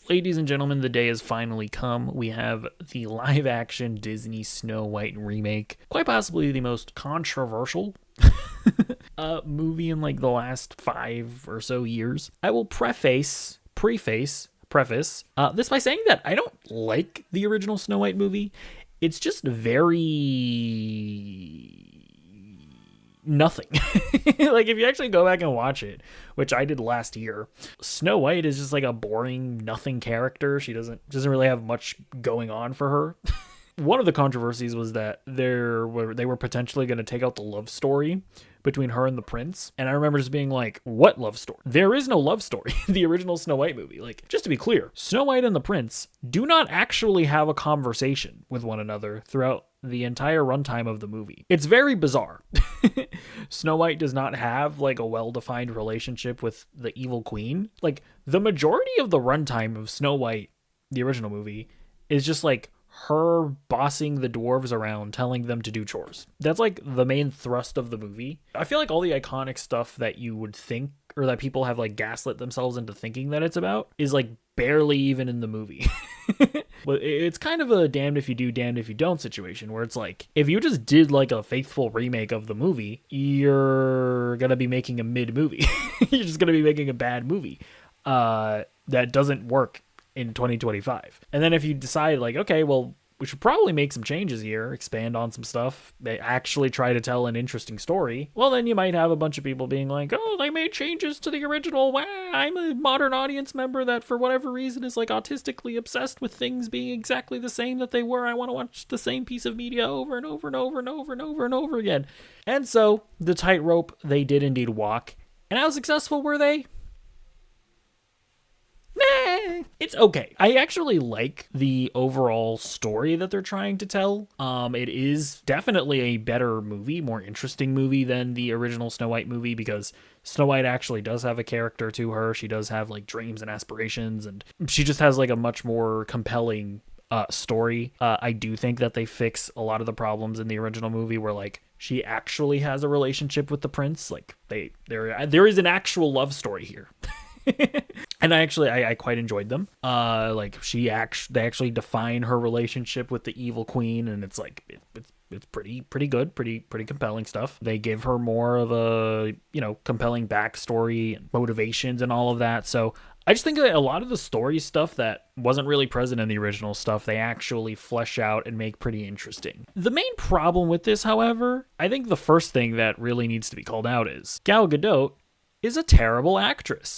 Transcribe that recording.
Ladies and gentlemen, the day has finally come. We have the live action Disney Snow White remake. Quite possibly the most controversial movie in like the last 5 or so years. I will preface this by saying that I don't like the original Snow White movie. It's just very nothing. Like, if you actually go back and watch it, which I did last year, Snow White is just like a boring nothing character. She doesn't really have much going on for her. One of the controversies was that they were potentially going to take out the love story between her and the prince. And I remember just being like, what love story? There is no love story in the original Snow White movie. Like, just to be clear, Snow White and the prince do not actually have a conversation with one another throughout the entire runtime of the movie. It's very bizarre. Snow White does not have like a well-defined relationship with the evil queen. Like, the majority of the runtime of Snow White, the original movie, is just like her bossing the dwarves around, telling them to do chores. That's like the main thrust of the movie. I feel like all the iconic stuff that you would think, or that people have like gaslit themselves into thinking that it's about, is like barely even in the movie. But it's kind of a damned if you do, damned if you don't situation, where it's like, if you just did like a faithful remake of the movie, you're gonna be making a mid movie. You're just gonna be making a bad movie that doesn't work in 2025. And then if you decide like, okay, well, we should probably make some changes here, expand on some stuff, they actually try to tell an interesting story, well, then you might have a bunch of people being like, oh, they made changes to the original. Wow, I'm a modern audience member that for whatever reason is like autistically obsessed with things being exactly the same that they were. I want to watch the same piece of media over and over and over and over and over and over again. And so the tightrope they did indeed walk. And how successful were they? It's okay. I actually like the overall story that they're trying to tell. It is definitely a better movie, more interesting movie than the original Snow White movie, because Snow White actually does have a character to her. She does have like dreams and aspirations, and she just has like a much more compelling story. I do think that they fix a lot of the problems in the original movie where like she actually has a relationship with the prince. Like there is an actual love story here. And I quite enjoyed them. Like they actually define her relationship with the evil queen, and it's like it's pretty good, pretty compelling stuff. They give her more of a, compelling backstory and motivations and all of that. So I just think that a lot of the story stuff that wasn't really present in the original stuff, they actually flesh out and make pretty interesting. The main problem with this, however, I think the first thing that really needs to be called out is Gal Gadot is a terrible actress.